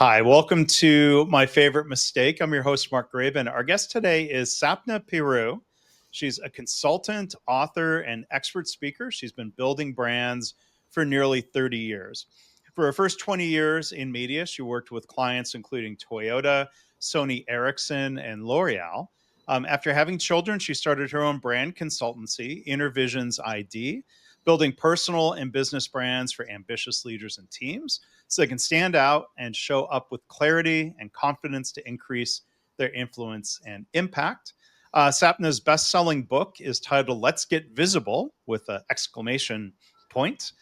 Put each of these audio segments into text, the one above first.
Hi, welcome to My Favorite Mistake. I'm your host, Mark Graven. Our guest today is Sapna Pieroux. She's a consultant, author, and expert speaker. She's been building brands for nearly 30 years. For her first 20 years in media, she worked with clients including Toyota, Sony Ericsson, and L'Oreal. After having children, she started her own brand consultancy, InnerVisions ID, building personal and business brands for ambitious leaders and teams so they can stand out and show up with clarity and confidence to increase their influence and impact. Sapna's best-selling book is titled Let's Get Visible with an exclamation point.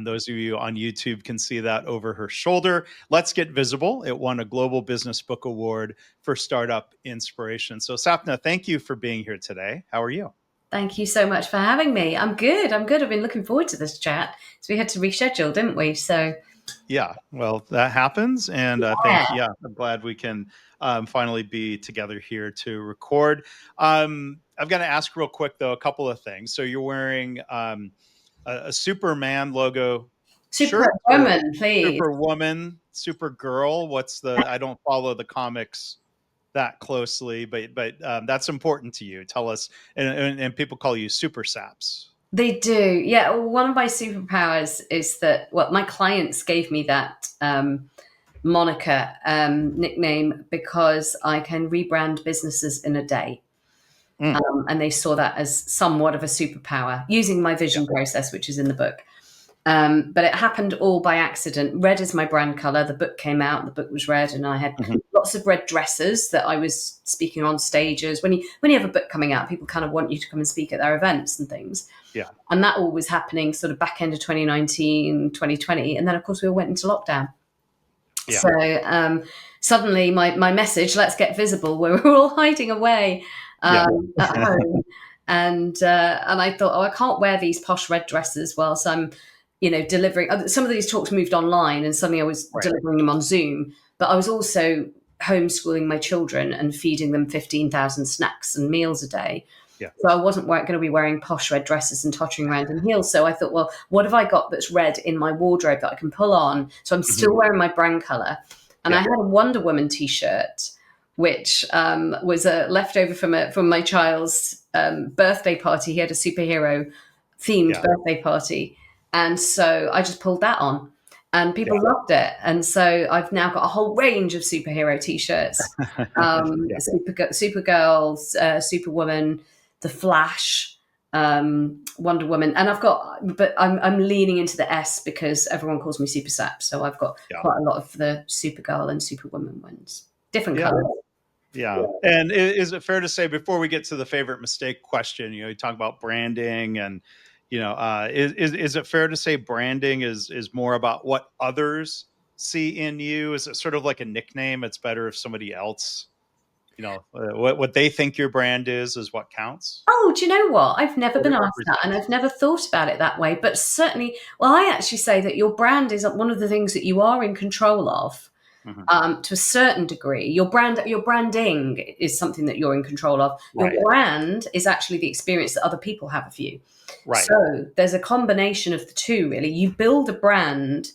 Those of you on YouTube can see that over her shoulder. Let's Get Visible. It won a Global Business Book Award for Startup Inspiration. So Sapna, thank you for being here today. How are you? Thank you so much for having me. I'm good. I've been looking forward to this chat. So we had to reschedule, didn't we? So yeah, well, that happens. And I'm glad we can finally be together here to record. I've got to ask real quick, though, a couple of things. So you're wearing a Superman logo shirt? Superwoman, please. Superwoman, Supergirl. I don't follow the comics that closely, but that's important to you. Tell us, and people call you Super Saps. They do. Yeah. One of my superpowers is that, my clients gave me that moniker, nickname, because I can rebrand businesses in a day. And they saw that as somewhat of a superpower using my vision process, which is in the book. But it happened all by accident. Red is my brand color. The book came out, the book was red, and I had lots of red dresses that I was speaking on stages. When you have a book coming out, people kind of want you to come and speak at their events and things. Yeah. And that all was happening sort of back end of 2019, 2020. And then, of course, we all went into lockdown. Yeah. So suddenly my message, let's get visible, where we're all hiding away at home. And I thought, I can't wear these posh red dresses whilst I'm delivering. Some of these talks moved online, and suddenly I was delivering them on Zoom. But I was also homeschooling my children and feeding them 15,000 snacks and meals a day. Yeah. So I wasn't going to be wearing posh red dresses and tottering around in heels. So I thought, well, what have I got that's red in my wardrobe that I can pull on? So I'm still wearing my brand color. And I had a Wonder Woman T-shirt, which was a leftover from my child's birthday party. He had a superhero themed birthday party. And so I just pulled that on, and people loved it. And so I've now got a whole range of superhero T-shirts, Supergirl, Superwoman, The Flash, Wonder Woman. And I'm leaning into the S because everyone calls me Super Sap. So I've got quite a lot of the Supergirl and Superwoman ones, different colors. Yeah. And is it fair to say, before we get to the favorite mistake question, you talk about branding and, is it fair to say branding is more about what others see in you? Is it sort of like a nickname? It's better if somebody else, what they think your brand is what counts? Oh, do you know what? I've never been asked that, and I've never thought about it that way. But certainly, I actually say that your brand is one of the things that you are in control of. To a certain degree, your branding is something that you're in control of. Your brand is actually the experience that other people have of you. Right. So there's a combination of the two, really. You build a brand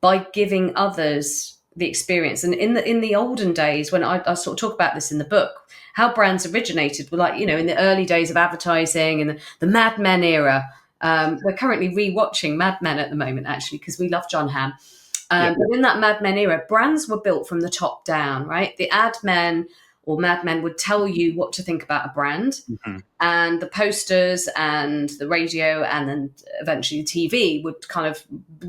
by giving others the experience. And in the olden days, when I sort of talk about this in the book, how brands originated were like, in the early days of advertising and the Mad Men era. We're currently rewatching Mad Men at the moment, actually, because we love John Hamm. But in that Mad Men era, brands were built from the top down, right? The ad men or Mad Men would tell you what to think about a brand, and the posters and the radio and then eventually the TV would kind of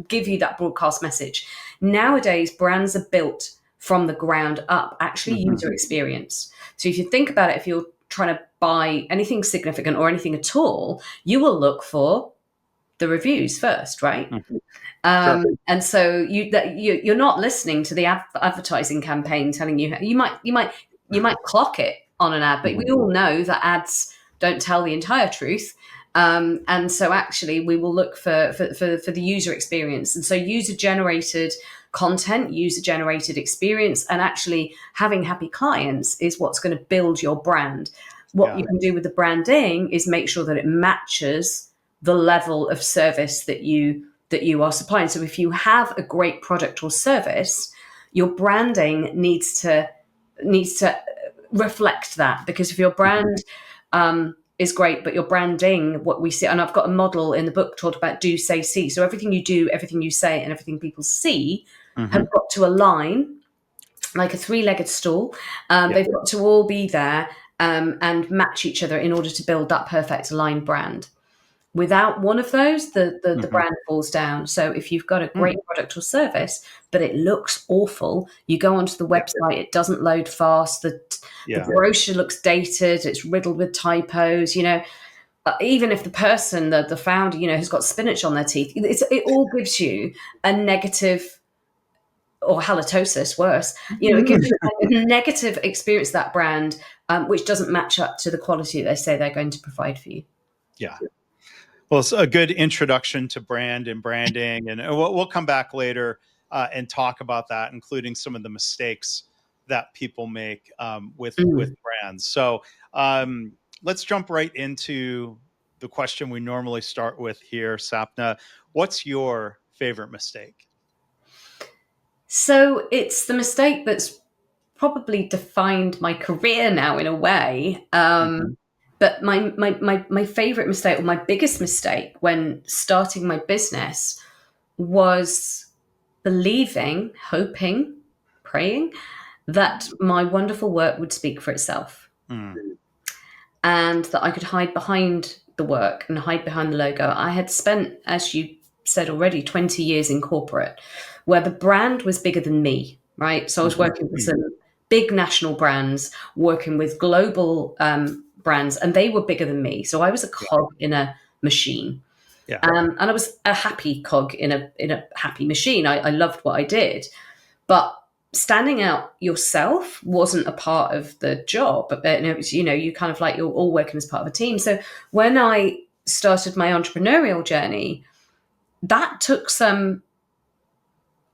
give you that broadcast message. Nowadays, brands are built from the ground up, actually user experience. So if you think about it, if you're trying to buy anything significant or anything at all, you will look for the reviews first, right? Sure. And so you're not listening to the advertising campaign telling you. You might clock it on an ad, but we all know that ads don't tell the entire truth. And so actually we will look for the user experience. And so user generated content, user generated experience, and actually having happy clients is what's going to build your brand. What you can do with the branding is make sure that it matches the level of service that you are supplying. So if you have a great product or service, your branding needs to reflect that, because if your brand is great, but your branding, what we see, and I've got a model in the book talked about do, say, see. So everything you do, everything you say, and everything people see have got to align like a three-legged stool. They've got to all be there and match each other in order to build that perfect aligned brand. Without one of those, the brand falls down. So if you've got a great product or service, but it looks awful, you go onto the website, it doesn't load fast, the brochure looks dated, it's riddled with typos, even if the person, the founder, has got spinach on their teeth, it all gives you a negative, or halitosis, worse, it gives you a negative experience of that brand, which doesn't match up to the quality they say they're going to provide for you. Yeah. Well, it's a good introduction to brand and branding, and we'll come back later and talk about that, including some of the mistakes that people make with brands. So let's jump right into the question we normally start with here, Sapna. What's your favorite mistake? So it's the mistake that's probably defined my career now in a way. But my favorite mistake, or my biggest mistake when starting my business, was believing, hoping, praying that my wonderful work would speak for itself, and that I could hide behind the work and hide behind the logo. I had spent, as you said already, 20 years in corporate, where the brand was bigger than me, right? So I was working with some big national brands, working with global brands, and they were bigger than me. So I was a cog in a machine. And I was a happy cog in a happy machine. I loved what I did. But standing out yourself wasn't a part of the job. But it was, you kind of like, you're all working as part of a team. So when I started my entrepreneurial journey, that took some...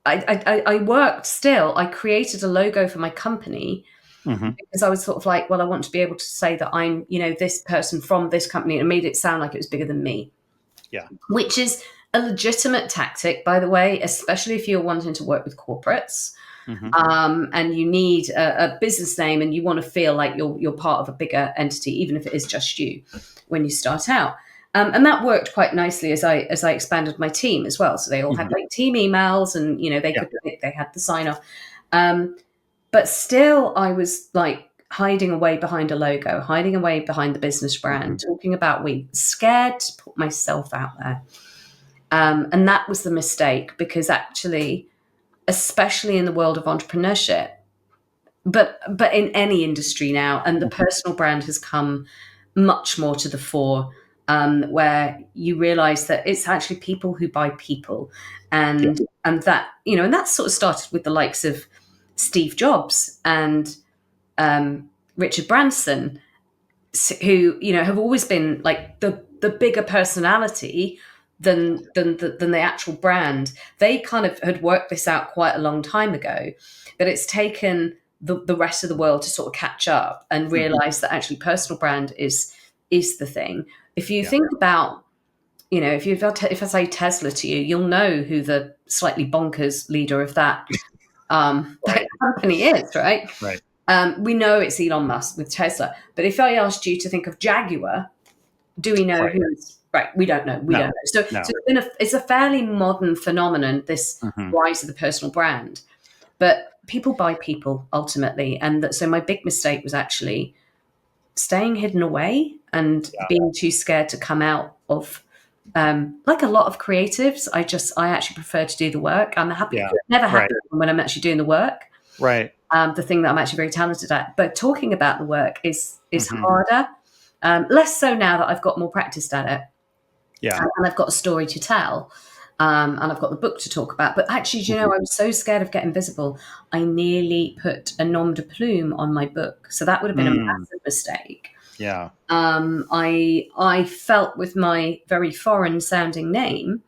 I worked still. I created a logo for my company because I was sort of like, well, I want to be able to say that I'm, this person from this company, and made it sound like it was bigger than me. Yeah. Which is a legitimate tactic, by the way, especially if you're wanting to work with corporates and you need a business name and you want to feel like you're part of a bigger entity, even if it is just you when you start out. And that worked quite nicely as I expanded my team as well. So they all had like team emails, and they had the sign off. But still, I was like hiding away behind a logo, hiding away behind the business brand, talking about scared to put myself out there. And that was the mistake, because actually, especially in the world of entrepreneurship, but in any industry now, and the personal brand has come much more to the fore. Where you realize that it's actually people who buy people, and that and that sort of started with the likes of Steve Jobs and Richard Branson, who have always been like the bigger personality than the actual brand. They kind of had worked this out quite a long time ago, but it's taken the rest of the world to sort of catch up and realize that actually personal brand is the thing. If you think about, if I say Tesla to you, you'll know who the slightly bonkers leader of that that company is, right? Right. We know it's Elon Musk with Tesla, but if I asked you to think of Jaguar, do we know who's right? We don't know. We don't know. So it's a fairly modern phenomenon, this rise of the personal brand. But people buy people ultimately, and so my big mistake was actually staying hidden away and being too scared to come out of, like a lot of creatives. I actually prefer to do the work. I'm happy, never happy when I'm actually doing the work. Right. The thing that I'm actually very talented at. But talking about the work is harder. Less so now that I've got more practiced at it. Yeah. And I've got a story to tell. And I've got the book to talk about. But actually, I was so scared of getting visible, I nearly put a nom de plume on my book. So that would have been a massive mistake. Yeah. I felt with my very foreign sounding name,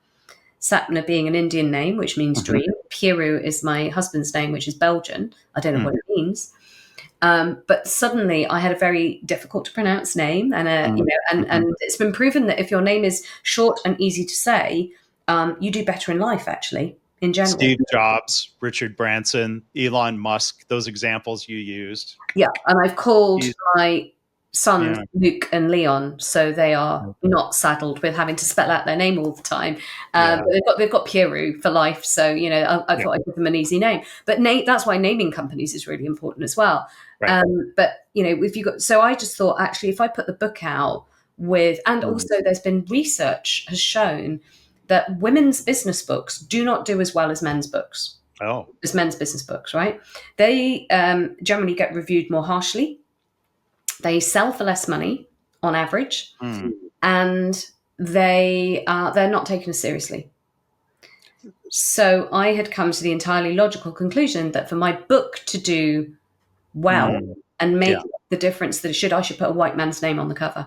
Sapna being an Indian name, which means dream. Pieroux is my husband's name, which is Belgian. I don't know what it means. But suddenly I had a very difficult to pronounce name, and and it's been proven that if your name is short and easy to say, you do better in life, actually. in general. Steve Jobs, Richard Branson, Elon Musk, those examples you used. Yeah, and I've called my sons Luke and Leon, so they are not saddled with having to spell out their name all the time. But they've got Pieroux for life, so I thought I'd give them an easy name. But that's why naming companies is really important as well. Right. But if you got, so I just thought actually if I put the book out with, and also there's been research has shown that women's business books do not do as well as men's books. Oh. As men's business books, right? They generally get reviewed more harshly. They sell for less money on average, and they're not taken as seriously. So I had come to the entirely logical conclusion that for my book to do well and make the difference that it should, I should put a white man's name on the cover.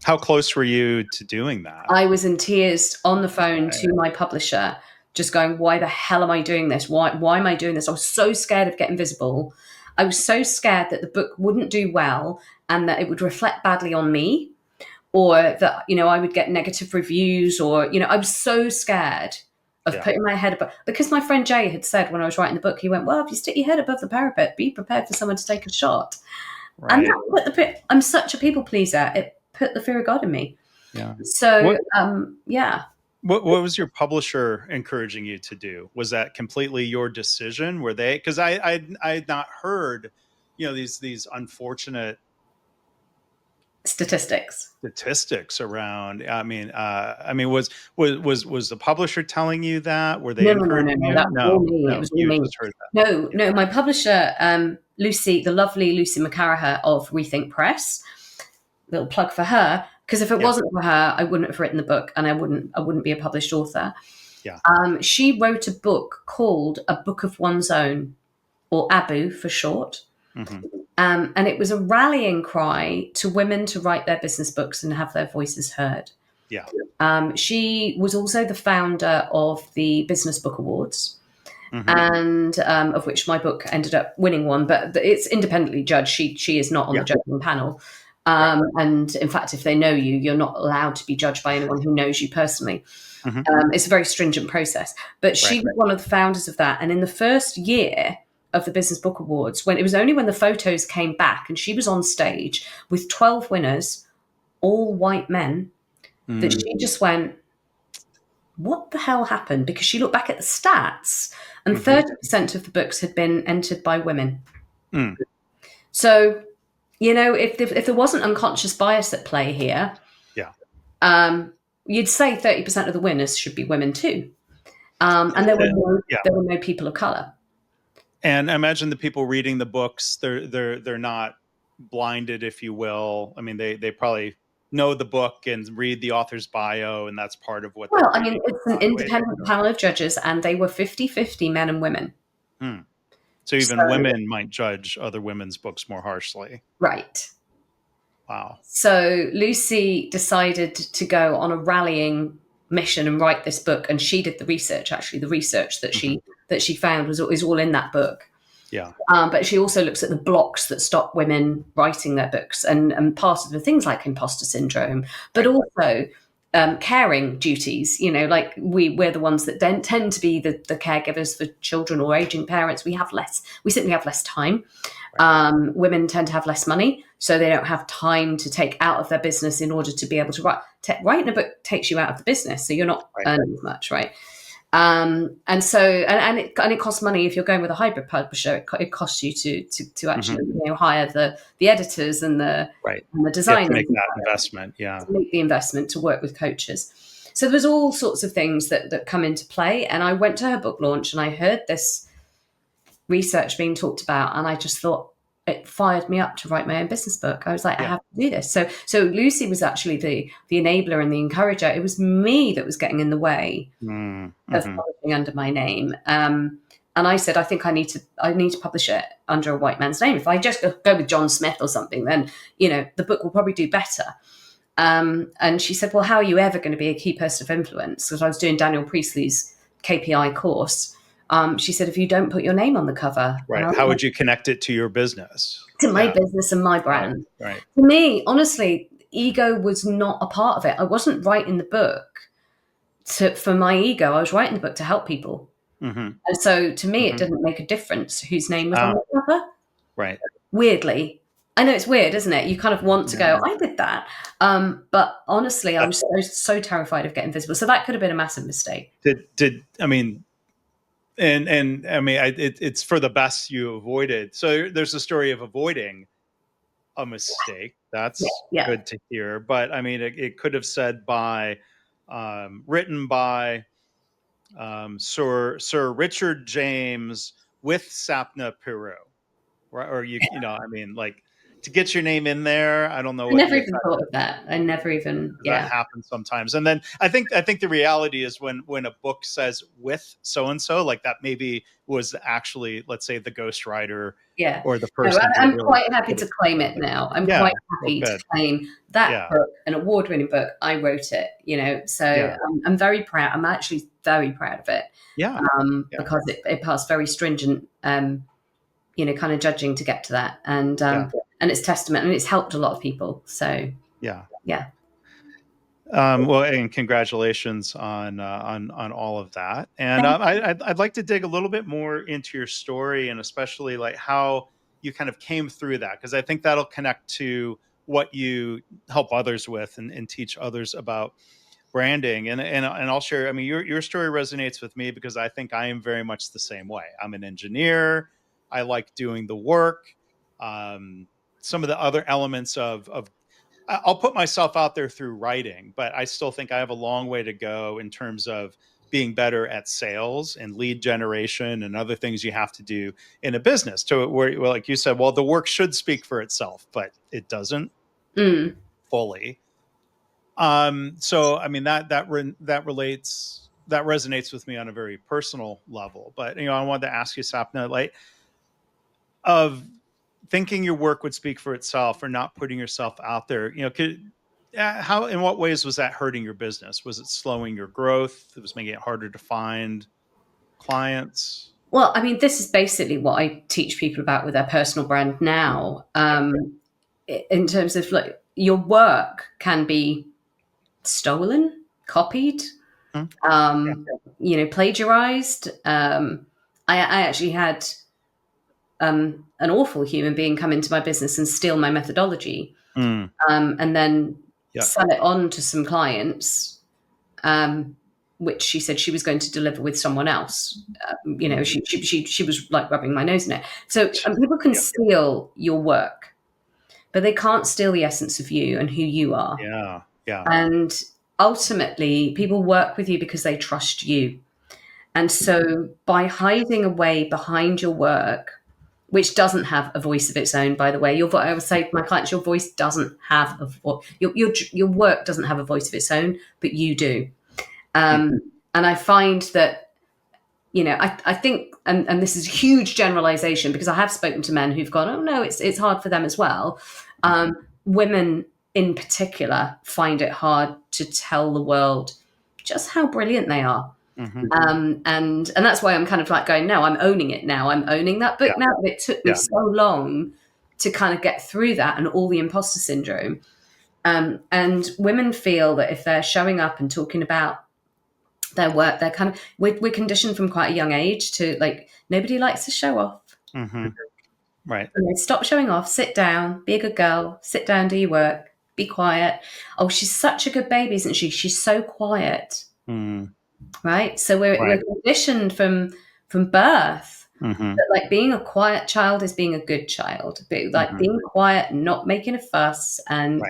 How close were you to doing that? I was in tears on the phone to my publisher, just going, why the hell am I doing this? Why am I doing this? I was so scared of getting visible. I was so scared that the book wouldn't do well and that it would reflect badly on me, or that, I would get negative reviews, or, I was so scared of putting my head above, because my friend Jay had said when I was writing the book, he went, well, if you stick your head above the parapet, be prepared for someone to take a shot. Right. And that put I'm such a people pleaser. It put the fear of God in me. Yeah. So, What was your publisher encouraging you to do? Was that completely your decision? Were they? Because I had not heard, these unfortunate statistics around. Was the publisher telling you that? Were they encouraging you? That was all me. It was all me. Just heard that. No. My publisher, Lucy, the lovely Lucy McCarraher of Rethink Press. Little plug for her, because if it wasn't for her, I wouldn't have written the book, and I wouldn't be a published author. Yeah. She wrote a book called A Book of One's Own, or ABU for short. And it was a rallying cry to women to write their business books and have their voices heard. Yeah. She was also the founder of the Business Book Awards, and of which my book ended up winning one, but it's independently judged. She is not on the judging panel. And in fact, if they know you, you're not allowed to be judged by anyone who knows you personally. It's a very stringent process. But she was one of the founders of that. And in the first year of the Business Book Awards, when the photos came back and she was on stage with 12 winners, all white men, that she just went, what the hell happened? Because she looked back at the stats and 30% of the books had been entered by women. So, if there wasn't unconscious bias at play here, you'd say 30% of the winners should be women too. And there were no people of color. And I imagine the people reading the books, they're not blinded, if you will. I mean, they probably know the book and read the author's bio, and that's part of what. Well, it's an independent panel of judges, and they were 50-50 men and women. So even women might judge other women's books more harshly. Right. Wow. So Lucy decided to go on a rallying mission and write this book, and she did the research. Actually, the research that she found is all in that book. Yeah. But she also looks at the blocks that stop women writing their books, and part of the things like imposter syndrome, but also caring duties. Like we're the ones that don't tend to be the caregivers for children or aging parents. We simply have less time. Women tend to have less money, so they don't have time to take out of their business in order to be able to write. Writing a book takes you out of the business, so you're not earning as much, right? And it costs money if you're going with a hybrid publisher. It costs you to actually hire the editors and the designers. To make that investment, to make the investment to work with coaches. So there's all sorts of things that come into play. And I went to her book launch and I heard this research being talked about, and I just thought it fired me up to write my own business book. I was like, I have to do this. So Lucy was actually the enabler and the encourager. It was me that was getting in the way of publishing under my name. And I said, I think I need to publish it under a white man's name. If I just go with John Smith or something, then the book will probably do better. And she said, well, how are you ever going to be a key person of influence? Because I was doing Daniel Priestley's KPI course. She said, if you don't put your name on the cover. Right. How would you connect it to your business? To my business and my brand. Right. For me, honestly, ego was not a part of it. I wasn't writing the book for my ego, I was writing the book to help people. Mm-hmm. And so to me, it didn't make a difference whose name was on the cover. Right. Weirdly. I know it's weird, isn't it? You kind of want to go, I did that. But honestly, I was so terrified of getting visible. So that could have been a massive mistake. I mean, and I mean, it's for the best you avoided. So there's a story of avoiding a mistake. That's good to hear. But I mean, it could have said written by Sir Richard James with Sapna Pieroux, right? Or I mean, like, to get your name in there. I don't know. I never even thought of that. I never even. That happens sometimes. And then I think the reality is when a book says with so and so, like that maybe was actually, let's say, the ghostwriter. Yeah. Or the person. No, I'm quite happy to claim it now. I'm quite happy to claim that book, an award-winning book. I wrote it, so I'm very proud. I'm actually very proud of it. Yeah. Because it passed very stringent, kind of judging to get to that. And it's testament, and it's helped a lot of people. So yeah. Well, and congratulations on all of that. And I'd like to dig a little bit more into your story, and especially like how you kind of came through that, because I think that'll connect to what you help others with and teach others about branding. And I'll share. I mean, your story resonates with me because I think I am very much the same way. I'm an engineer. I like doing the work. Some of the other elements of I'll put myself out there through writing, but I still think I have a long way to go in terms of being better at sales and lead generation and other things you have to do in a business to where, well, like you said, well, the work should speak for itself, but it doesn't fully. So, I mean, that resonates with me on a very personal level, but, I wanted to ask you, Sapna, like, of thinking your work would speak for itself or not putting yourself out there, how, in what ways was that hurting your business? Was it slowing your growth? It was making it harder to find clients? Well, I mean, this is basically what I teach people about with their personal brand now. In terms of like your work can be stolen, copied, plagiarized. I actually had an awful human being come into my business and steal my methodology, and then sell it on to some clients, which she said she was going to deliver with someone else. She was like rubbing my nose in it. So people can steal your work, but they can't steal the essence of you and who you are. Yeah. And ultimately, people work with you because they trust you. And so by hiding away behind your work, which doesn't have a voice of its own, by the way. I would say to my clients, your voice doesn't have your work doesn't have a voice of its own, but you do. And I find that, I think, and this is a huge generalization because I have spoken to men who've gone, oh no, it's hard for them as well. Women in particular find it hard to tell the world just how brilliant they are. And that's why I'm kind of like going, no, I'm owning it now. I'm owning that book now. But it took me so long to kind of get through that and all the imposter syndrome. And women feel that if they're showing up and talking about their work, they're kind of, we're conditioned from quite a young age to like, nobody likes to show off. Right. Stop showing off, sit down, be a good girl, sit down, do your work, be quiet. Oh, she's such a good baby, isn't she? She's so quiet. Right. So we're conditioned from birth that like being a quiet child is being a good child. Like being quiet, not making a fuss and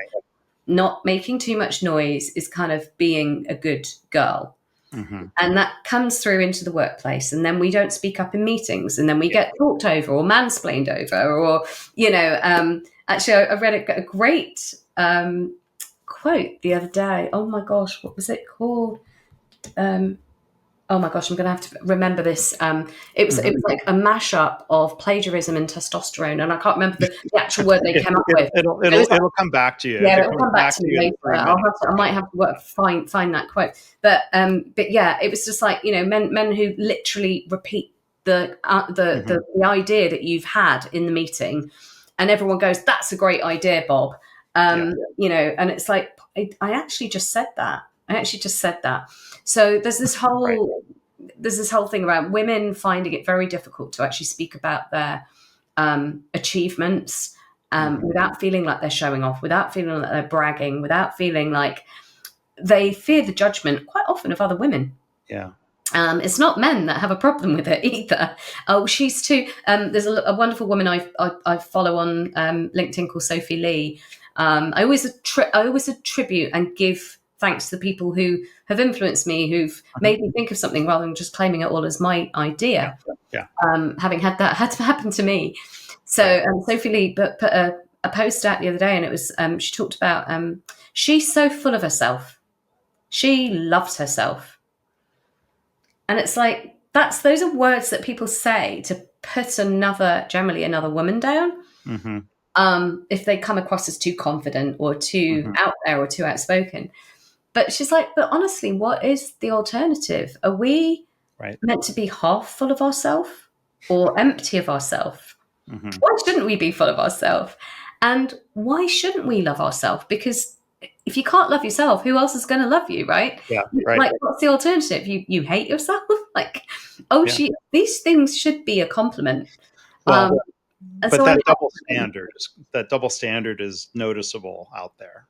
not making too much noise is kind of being a good girl. And that comes through into the workplace. And then we don't speak up in meetings, and then we get talked over or mansplained over, or, actually I read a great quote the other day. Oh my gosh, what was it called? Oh my gosh, I'm going to have to remember this. It was like a mashup of plagiarism and testosterone, and I can't remember the actual word they came up with. It'll come back to you. Yeah, it'll come back to me later. I might have to find that quote. But yeah, it was just like, men who literally repeat the idea that you've had in the meeting, and everyone goes, "That's a great idea, Bob." And it's like, I actually just said that. I actually just said that. So there's this whole thing around women finding it very difficult to actually speak about their achievements without feeling like they're showing off, without feeling like they're bragging, without feeling like they fear the judgment quite often of other women. Yeah. It's not men that have a problem with it either. Oh, she's too. There's a wonderful woman I follow on LinkedIn called Sophie Lee. I always attribute and give thanks to the people who have influenced me, who've made me think of something rather than just claiming it all as my idea. Yeah. Having had to happen to me. So Sophie Lee put a post out the other day, and it was she talked about she's so full of herself. She loves herself. And it's like, those are words that people say to put generally another woman down. If they come across as too confident or too out there or too outspoken. But she's like, but honestly, what is the alternative? Are we meant to be half full of ourselves or empty of ourselves? Why shouldn't we be full of ourselves? And why shouldn't we love ourselves? Because if you can't love yourself, who else is going to love you, right? Yeah, right. Like, what's the alternative? You hate yourself? Like, these things should be a compliment. Well, but so that double standard is noticeable out there.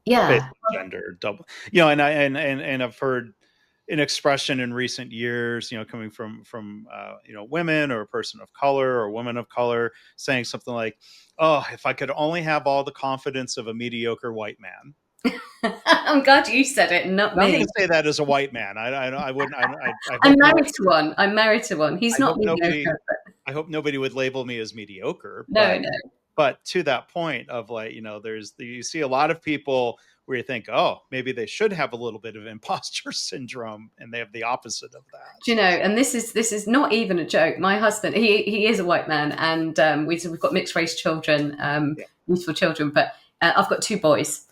Yeah, gender double. You know, and I've heard an expression in recent years, you know, coming from you know, women or a person of color or woman of color, saying something like, "Oh, if I could only have all the confidence of a mediocre white man." I'm glad you said it, not me. I'm going to say that as a white man. I wouldn't. I'm married to one. He's not mediocre. I hope nobody would label me as mediocre. No. But to that point of, like, you know, you see a lot of people where you think, oh, maybe they should have a little bit of imposter syndrome, and they have the opposite of that. Do you know? And this is not even a joke. My husband, he is a white man, and we've got mixed race children, beautiful children. But I've got 2 boys.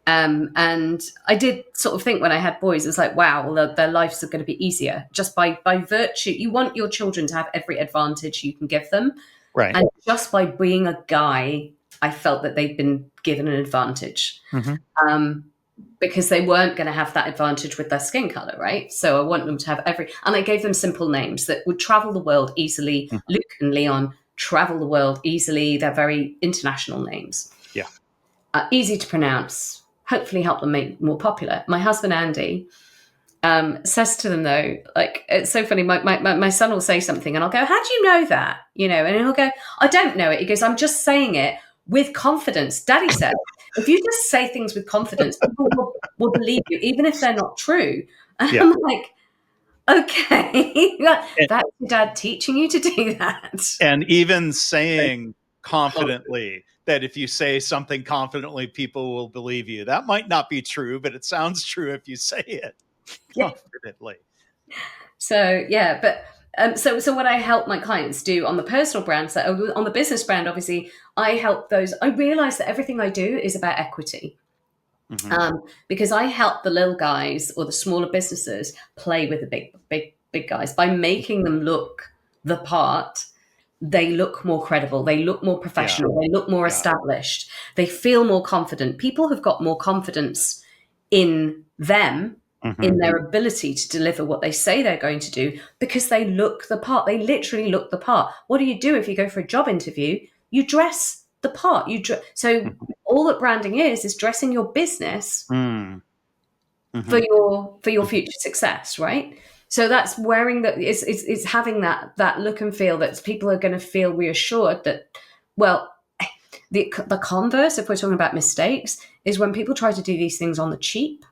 And I did sort of think when I had boys, it was like, wow, well, their lives are going to be easier just by virtue. You want your children to have every advantage you can give them. Right. And just by being a guy, I felt that they'd been given an advantage because they weren't going to have that advantage with their skin color, right? So I want them to have and I gave them simple names that would travel the world easily. Luke and Leon travel the world easily. They're very international names. Yeah. Easy to pronounce. Hopefully help them make more popular. My husband, Andy, says to them, though, like, it's so funny. My son will say something and I'll go, how do you know that? You know, and he'll go, I don't know it. He goes, I'm just saying it with confidence. Daddy said, if you just say things with confidence, people will believe you, even if they're not true. And I'm like, okay, that's your dad teaching you to do that. And even saying confidently that if you say something confidently, people will believe you. That might not be true, but it sounds true if you say it confidently. So, yeah, but so what I help my clients do on the personal brand, so on the business brand, obviously, I help those. I realize that everything I do is about equity. Because I help the little guys or the smaller businesses play with the big guys by making them look the part. They look more credible. They look more professional. They look more established. They feel more confident. People have got more confidence in them, in their ability to deliver what they say they're going to do, because they look the part. They literally look the part. What do you do if you go for a job interview? You dress the part. So all that branding is dressing your business for your future success, right? So that's wearing that. It's having that look and feel that people are going to feel reassured that, well, the converse, if we're talking about mistakes, is when people try to do these things on the cheap.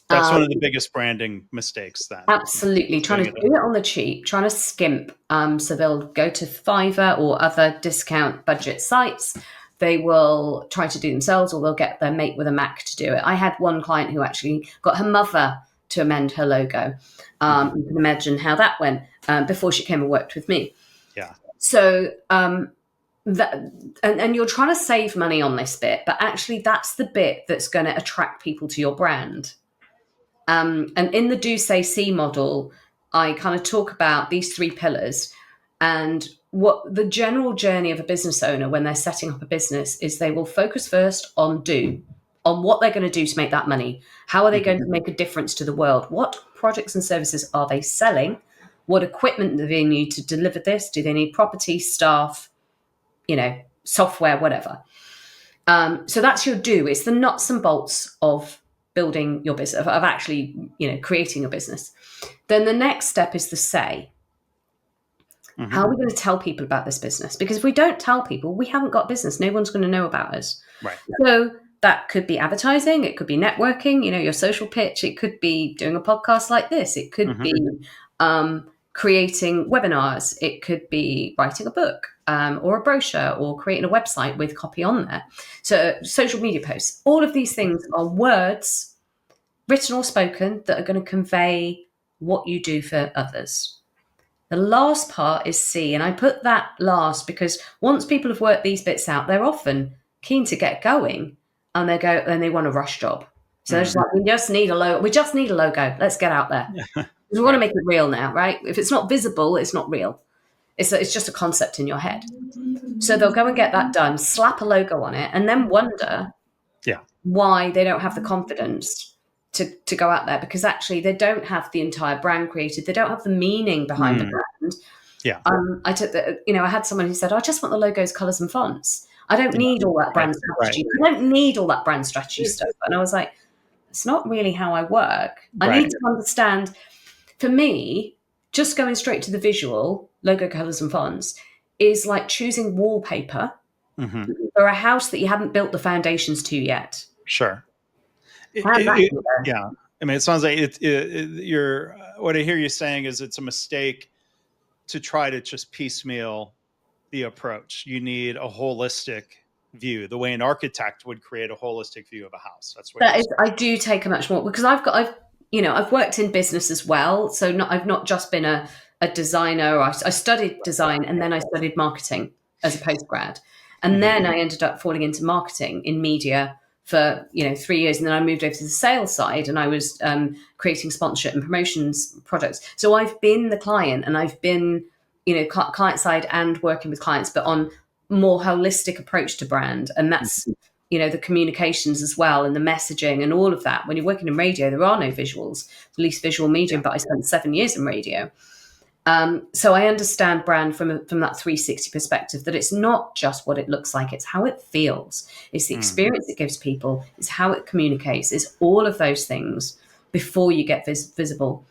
That's one of the biggest branding mistakes then. Absolutely. Trying to do it on the cheap, trying to skimp. So they'll go to Fiverr or other discount budget sites. They will try to do themselves, or they'll get their mate with a Mac to do it. I had one client who actually got her mother to amend her logo. You can imagine how that went before she came and worked with me. Yeah. So and you're trying to save money on this bit, but actually that's the bit that's going to attract people to your brand. And in the Do Say See model, I kind of talk about these 3 pillars, and what the general journey of a business owner when they're setting up a business is they will focus first on do. on what they're going to do to make that money. How are they going to make a difference to the world? What products and services are they selling? What equipment do they need to deliver this? Do they need property, staff, software, whatever? So that's your do. It's the nuts and bolts of building your business, of actually, creating a business. Then the next step is the say. How are we going to tell people about this business? Because if we don't tell people, we haven't got business. No one's going to know about us. Right. So that could be advertising. It could be networking, your social pitch. It could be doing a podcast like this. It could be creating webinars. It could be writing a book or a brochure or creating a website with copy on there. So social media posts. All of these things are words, written or spoken, that are going to convey what you do for others. The last part is C, and I put that last because once people have worked these bits out, they're often keen to get going, and they want a rush job. So they're just like, we just need a logo. Let's get out there. We want to make it real now, right? If it's not visible, it's not real. It's just a concept in your head. So they'll go and get that done, slap a logo on it, and then wonder why they don't have the confidence to go out there, because actually they don't have the entire brand created. They don't have the meaning behind the brand. Yeah. I had someone who said, I just want the logos, colors and fonts. I don't need all that brand strategy. Right. I don't need all that brand strategy stuff. And I was like, it's not really how I work. I need to understand, for me, just going straight to the visual, logo, colors and fonts, is like choosing wallpaper for a house that you haven't built the foundations to yet. Sure. Yeah. I mean, it sounds like what I hear you saying is it's a mistake to try to just piecemeal the approach. You need a holistic view, the way an architect would create a holistic view of a house. That's what I do take a much more, because I've worked in business as well. So I've not just been a designer. I studied design and then I studied marketing as a postgrad. And then I ended up falling into marketing in media for 3 years, and then I moved over to the sales side, and I was creating sponsorship and promotions products. So I've been the client, and I've been client side and working with clients, but on more holistic approach to brand, and that's the communications as well, and the messaging and all of that. When you're working in radio, there are no visuals, the least visual medium, but I spent 7 years in radio. So I understand brand from that 360 perspective, that it's not just what it looks like, it's how it feels, it's the experience it gives people, it's how it communicates, it's all of those things before you get visible.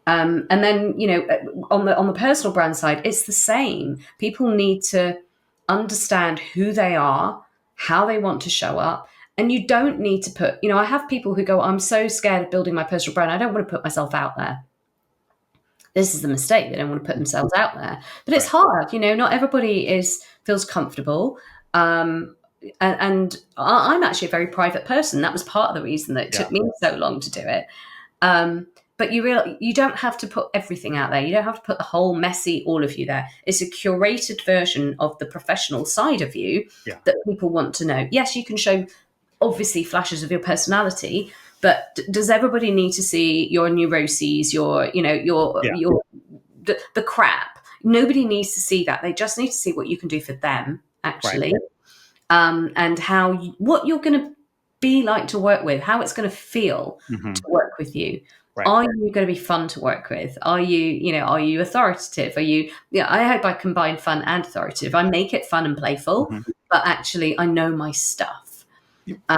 And then, on the personal brand side, it's the same. People need to understand who they are, how they want to show up. And you don't need to put, I have people who go, I'm so scared of building my personal brand, I don't want to put myself out there. This is the mistake. They don't want to put themselves out there. But it's hard, not everybody feels comfortable. And I'm actually a very private person. That was part of the reason that it took me so long to do it. But you don't have to put everything out there. You don't have to put the whole messy, all of you there. It's a curated version of the professional side of you that people want to know. Yes, you can show obviously flashes of your personality, but does everybody need to see your neuroses, the crap? Nobody needs to see that. They just need to see what you can do for them, actually, and what you're going to be like to work with, how it's going to feel to work with you. Right. Are you going to be fun to work with? Are you authoritative? Are you? I hope I combine fun and authoritative. I make it fun and playful, but actually I know my stuff.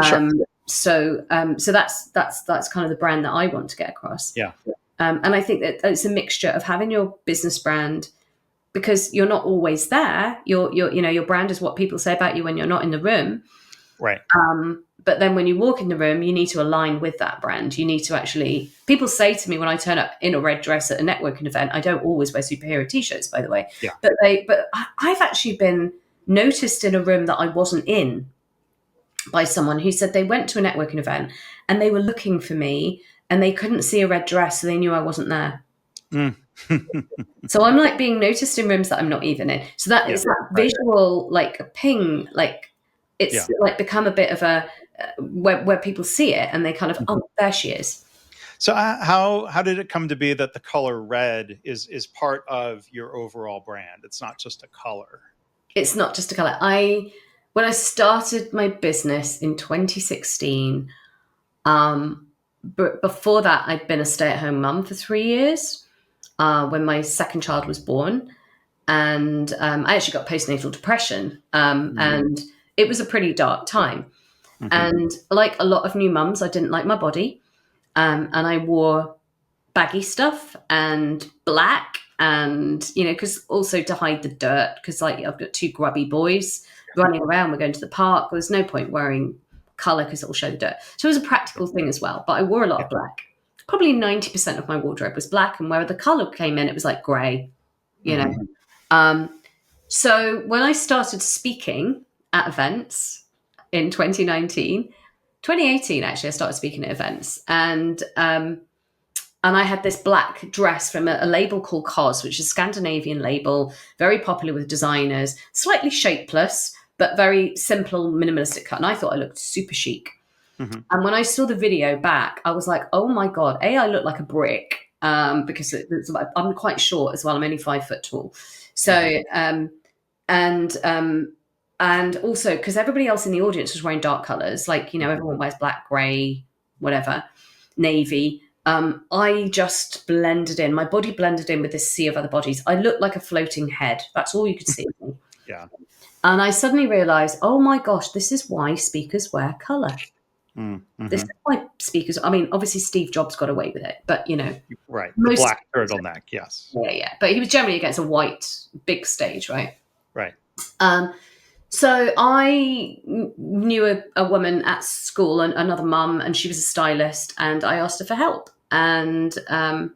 Sure. So that's kind of the brand that I want to get across. Yeah. And I think that it's a mixture of having your business brand, because you're not always there. Your brand is what people say about you when you're not in the room. Right. But then when you walk in the room, you need to align with that brand. You need to actually, people say to me when I turn up in a red dress at a networking event, I don't always wear superhero t-shirts, by the way. Yeah. But I've actually been noticed in a room that I wasn't in by someone who said they went to a networking event and they were looking for me and they couldn't see a red dress, so they knew I wasn't there. So I'm like being noticed in rooms that I'm not even in. So that is that visual, like a ping, like it's like become a bit of a where people see it and they kind of, oh, there she is. So how did it come to be that the color red is part of your overall brand? It's not just a color. It's not just a color. When I started my business in 2016, but before that, I'd been a stay-at-home mum for 3 years when my second child was born. And I actually got postnatal depression. And it was a pretty dark time. And like a lot of new mums, I didn't like my body. And I wore baggy stuff and black and, because also to hide the dirt, because like I've got two grubby boys running around. We're going to the park. There's no point wearing color because it'll show the dirt. So it was a practical thing as well. But I wore a lot of black. Probably 90% of my wardrobe was black. And where the color came in, it was like gray, So when I started speaking at events in 2018, actually, I started speaking at events. And I had this black dress from a label called COS, which is a Scandinavian label, very popular with designers, slightly shapeless, but very simple, minimalistic cut. And I thought I looked super chic. And when I saw the video back, I was like, oh my God, I look like a brick because I'm quite short as well. I'm only 5 foot tall. So, and also because everybody else in the audience was wearing dark colors, like, everyone wears black, gray, whatever, navy. I just blended in. My body blended in with this sea of other bodies. I looked like a floating head. That's all you could see of me. Yeah. And I suddenly realized, oh my gosh, this is why speakers wear color. This is why speakers, obviously Steve Jobs got away with it, but right. The black turtleneck. Yes. Yeah. But he was generally against a white big stage, right? Right. So I knew a woman at school, another mum, and she was a stylist, and I asked her for help. And I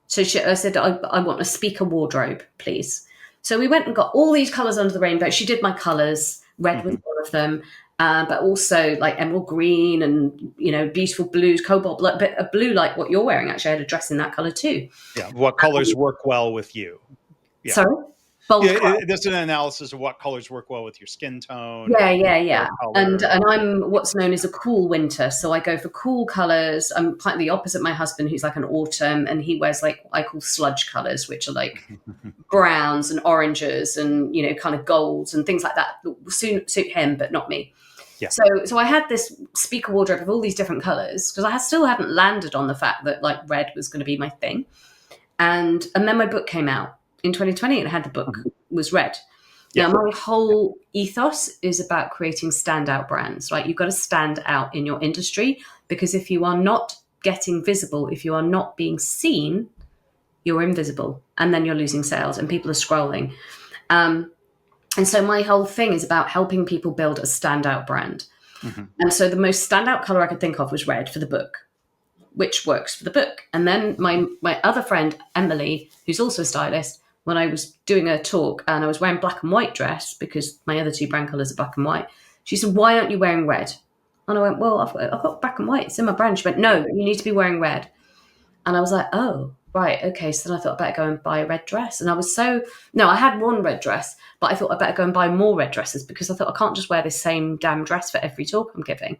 said, I want a speaker wardrobe, please. So we went and got all these colours under the rainbow. She did my colours, red was one of them, but also like emerald green and, beautiful blues, cobalt, but a blue like what you're wearing. Actually, I had a dress in that colour too. Yeah. What colours work well with you? Yeah. Sorry? There's an analysis of what colors work well with your skin tone. Yeah. And I'm what's known as a cool winter. So I go for cool colors. I'm quite the opposite my husband, who's like an autumn, and he wears like I call sludge colors, which are like browns and oranges and, kind of golds and things like that suit him, but not me. Yeah. So I had this speaker wardrobe of all these different colors because I still hadn't landed on the fact that like red was going to be my thing. And then my book came out in 2020, and I had the book was red. Yeah. Now, my whole ethos is about creating standout brands, right? You've got to stand out in your industry because if you are not getting visible, if you are not being seen, you're invisible, and then you're losing sales and people are scrolling. And so my whole thing is about helping people build a standout brand. And so the most standout color I could think of was red for the book, which works for the book. And then my other friend, Emily, who's also a stylist, when I was doing a talk and I was wearing black and white dress because my other two brand colors are black and white, she said, why aren't you wearing red? And I went, well, I've got black and white. It's in my brand. She went, no, you need to be wearing red. And I was like, oh, right. Okay. So then I thought I better go and buy a red dress. And I had one red dress, but I thought I better go and buy more red dresses because I thought I can't just wear the same damn dress for every talk I'm giving.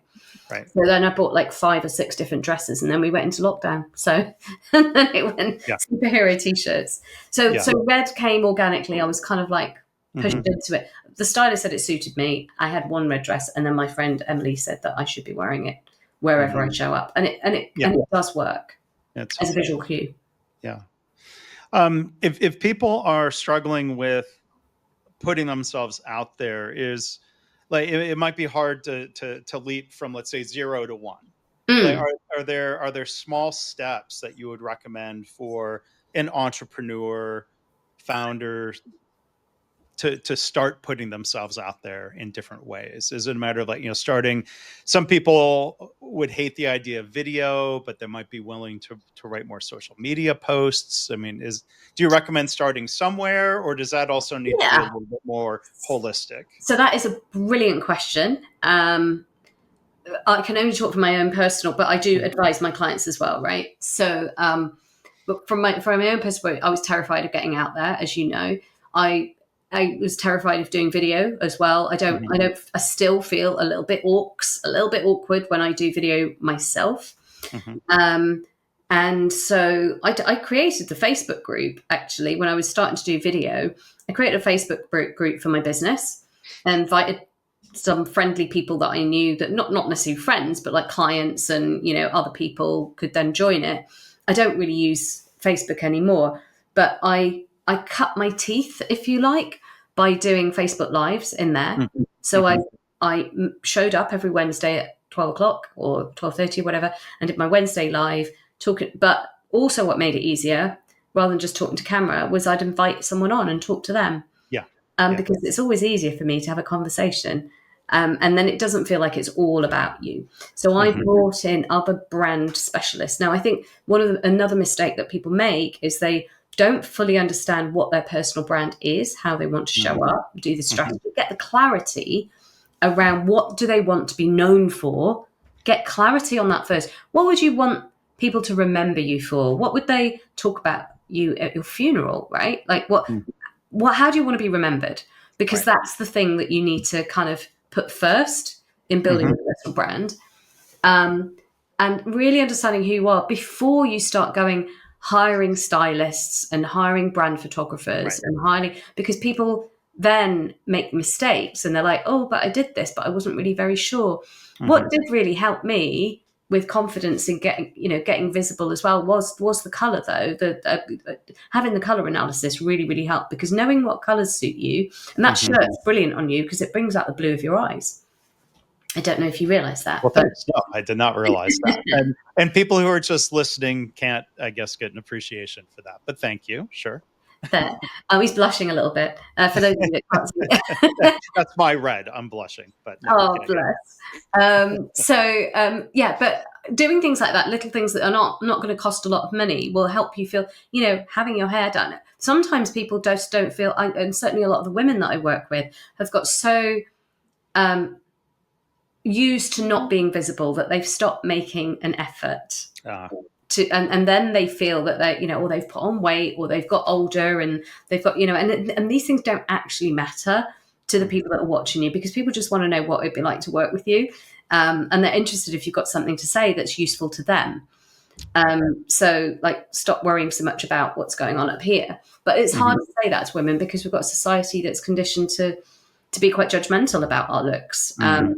Right. So then I bought like 5 or 6 different dresses, and then we went into lockdown. So and then it went superhero t-shirts. So red came organically. I was kind of like pushed into it. The stylist said it suited me. I had one red dress, and then my friend Emily said that I should be wearing it wherever I show up, and it does work as a visual cue. Yeah. If people are struggling with putting themselves out there, is like it might be hard to leap from, let's say, 0 to 1. Like, are there small steps that you would recommend for an entrepreneur, founder to start putting themselves out there in different ways? Is it a matter of like, starting? Some people would hate the idea of video, but they might be willing to write more social media posts. I mean, do you recommend starting somewhere, or does that also need to be a little bit more holistic? So that is a brilliant question. I can only talk from my own personal, but I do advise my clients as well, right? So, but from my own perspective, I was terrified of getting out there, as you know. I was terrified of doing video as well. I still feel a little bit awkward when I do video myself. And so I created the Facebook group, actually, when I was starting to do video. I created a Facebook group for my business and invited some friendly people that I knew that not necessarily friends, but like clients and, other people could then join it. I don't really use Facebook anymore, but I cut my teeth, if you like, by doing Facebook Lives in there. Mm-hmm. So I showed up every Wednesday at 12 o'clock or 12:30 or whatever and did my Wednesday Live talking. But also what made it easier, rather than just talking to camera, was I'd invite someone on and talk to them. Because it's always easier for me to have a conversation. And then it doesn't feel like it's all about you. So I brought in other brand specialists. Now, I think another mistake that people make is they don't fully understand what their personal brand is, how they want to show up, do the strategy, get the clarity around what do they want to be known for. Get clarity on that first. What would you want people to remember you for? What would they talk about you at your funeral, right? Like how do you want to be remembered? Because that's the thing that you need to kind of put first in building a personal brand. And really understanding who you are before you start hiring stylists and hiring brand photographers and hiring, because people then make mistakes and they're like, oh, but I did this, but I wasn't really very sure. What did really help me with confidence in getting visible as well was the color, though. Having the color analysis really, really helped, because knowing what colors suit you, and that shirt's brilliant on you because it brings out the blue of your eyes. I don't know if you realize that. Well, thanks. No, I did not realize that. And people who are just listening can't, I guess, get an appreciation for that. But thank you. Sure. There. He's blushing a little bit. For those of you that can't see it. That's my red. I'm blushing. But no, bless. But doing things like that, little things that are not going to cost a lot of money, will help you feel, having your hair done. Sometimes people just don't feel, and certainly a lot of the women that I work with have got so used to not being visible that they've stopped making an effort. And then they feel that they, or they've put on weight, or they've got older, and they've got, and these things don't actually matter to the people that are watching you, because people just want to know what it'd be like to work with you. And they're interested if you've got something to say that's useful to them. So stop worrying so much about what's going on up here. But it's hard to say that to women, because we've got a society that's conditioned to be quite judgmental about our looks. So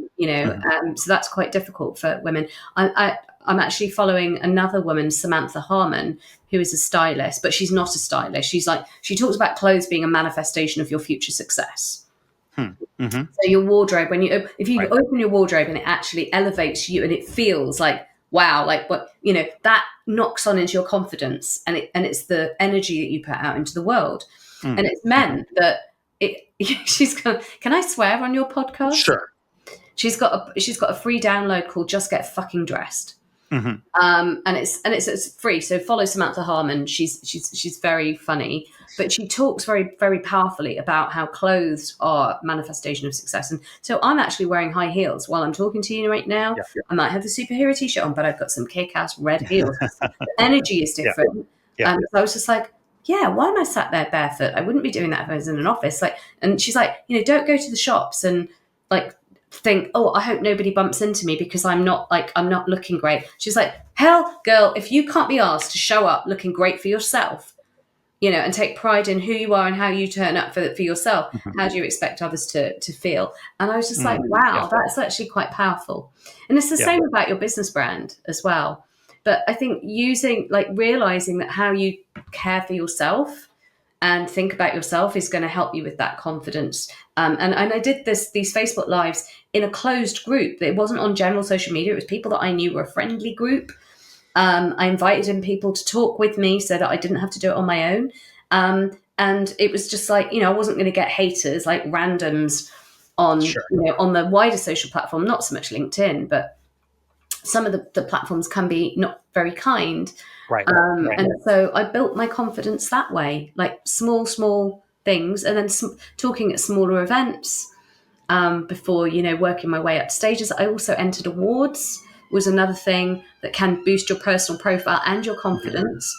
that's quite difficult for women. I'm actually following another woman, Samantha Harmon, who is a stylist, but she's not a stylist. She talks about clothes being a manifestation of your future success. So your wardrobe, if you open your wardrobe and it actually elevates you and it feels like, wow, like what, that knocks on into your confidence, and it's the energy that you put out into the world. And it's meant that she's got, can I swear on your podcast? Sure. She's got a free download called Just Get Fucking Dressed. And it's free. So follow Samantha Harmon. She's very funny, but she talks very, very powerfully about how clothes are manifestation of success. And so I'm actually wearing high heels while I'm talking to you right now. Yeah. I might have the superhero t-shirt on, but I've got some kick-ass red heels. The energy is different. So I was just like, yeah, why am I sat there barefoot? I wouldn't be doing that if I was in an office. And she's like, don't go to the shops and think, oh, I hope nobody bumps into me because I'm not looking great. She's like, hell, girl, if you can't be asked to show up looking great for yourself, and take pride in who you are and how you turn up for yourself, how do you expect others to feel? And I was just like, wow, that's actually quite powerful. And it's the same about your business brand as well. But I think realizing that how you care for yourself and think about yourself is going to help you with that confidence. And I did these Facebook Lives in a closed group. It wasn't on general social media. It was people that I knew were a friendly group. I invited in people to talk with me so that I didn't have to do it on my own. And it was just I wasn't going to get haters, like randoms on, on the wider social platform, not so much LinkedIn, but some of the platforms can be not very kind. Right. And so I built my confidence that way, like small things, and then talking at smaller events before, working my way up to stages. I also entered awards, was another thing that can boost your personal profile and your confidence.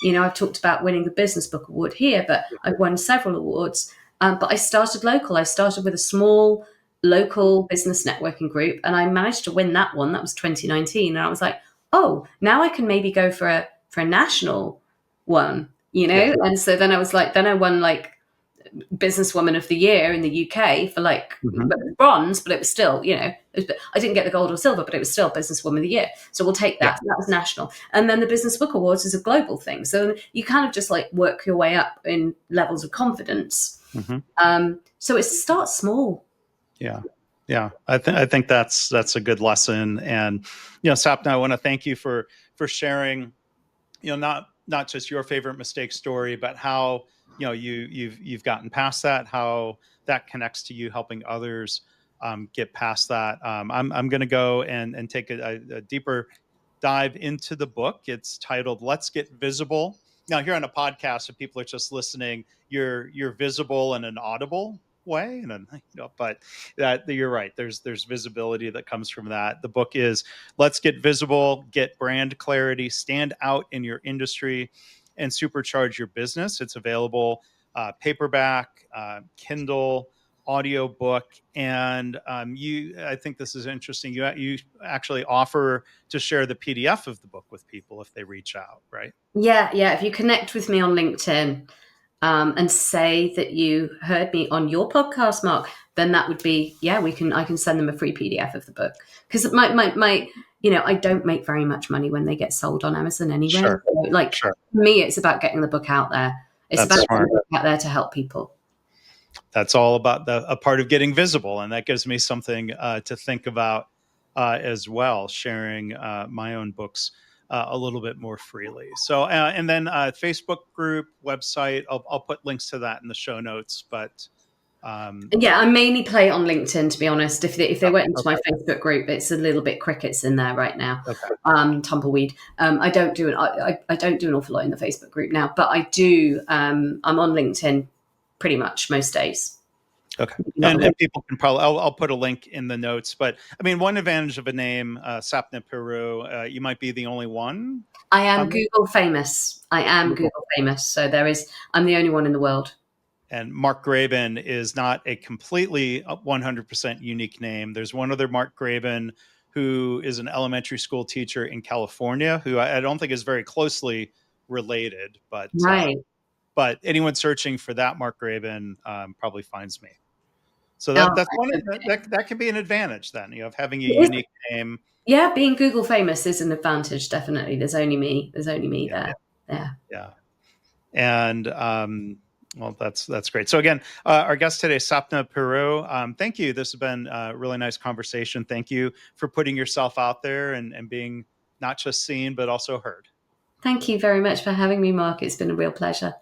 I've talked about winning the Business Book Award here, but I've won several awards. But I started local. I started with a small local business networking group, and I managed to win that one. That was 2019. And I was like, oh, now I can maybe go for a national one, And so then I was like, then I won businesswoman of the year in the UK for like bronze, but it was still, I didn't get the gold or silver, but it was still businesswoman of the year. So we'll take that. Yeah. So that was national. And then the Business Book Awards is a global thing. So you kind of just like work your way up in levels of confidence. So it starts small. Yeah. Yeah. I think that's a good lesson. And, Sapna, I want to thank you for sharing, not just your favorite mistake story, but how, you've gotten past that, how that connects to you helping others get past that. I'm going to go and take a deeper dive into the book. It's titled "Let's Get Visible." Now, here on a podcast, if people are just listening, you're visible in an audible way, but that you're right. There's visibility that comes from that. The book is "Let's Get Visible, Get Brand Clarity, Stand Out in Your Industry, and Supercharge Your Business." It's available paperback, Kindle, audiobook, and I think this is interesting. You actually offer to share the PDF of the book with people if they reach out, right? Yeah. If you connect with me on LinkedIn and say that you heard me on your podcast, Mark, then that would be, I can send them a free PDF of the book, because my I don't make very much money when they get sold on Amazon anyway. Sure. So, sure. For me, it's about getting the book out there. It's That's about smart. getting the book out there to help people. That's all about a part of getting visible, and that gives me something to think about as well, sharing my own books a little bit more freely. So, and then Facebook group, website, I'll put links to that in the show notes. But I mainly play it on LinkedIn, to be honest. If they went into my Facebook group, it's a little bit crickets in there right now. Tumbleweed. I don't do I don't do an awful lot in the Facebook group now, but I do. I'm on LinkedIn pretty much most days. Okay. And people can probably, I'll put a link in the notes, but I mean, one advantage of a name, Sapna Pieroux, you might be the only one. I am Google famous. Google famous. So I'm the only one in the world. And Mark Graban is not a completely 100% unique name. There's one other Mark Graban who is an elementary school teacher in California, who I don't think is very closely related, but right. But anyone searching for that Mark Graban probably finds me. So that's one that can be an advantage then, of having a unique name. Yeah, being Google famous is an advantage, definitely. There's only me there. Yeah. And well, that's great. So again, our guest today, Sapna Pieroux. Thank you. This has been a really nice conversation. Thank you for putting yourself out there and being not just seen, but also heard. Thank you very much for having me, Mark. It's been a real pleasure.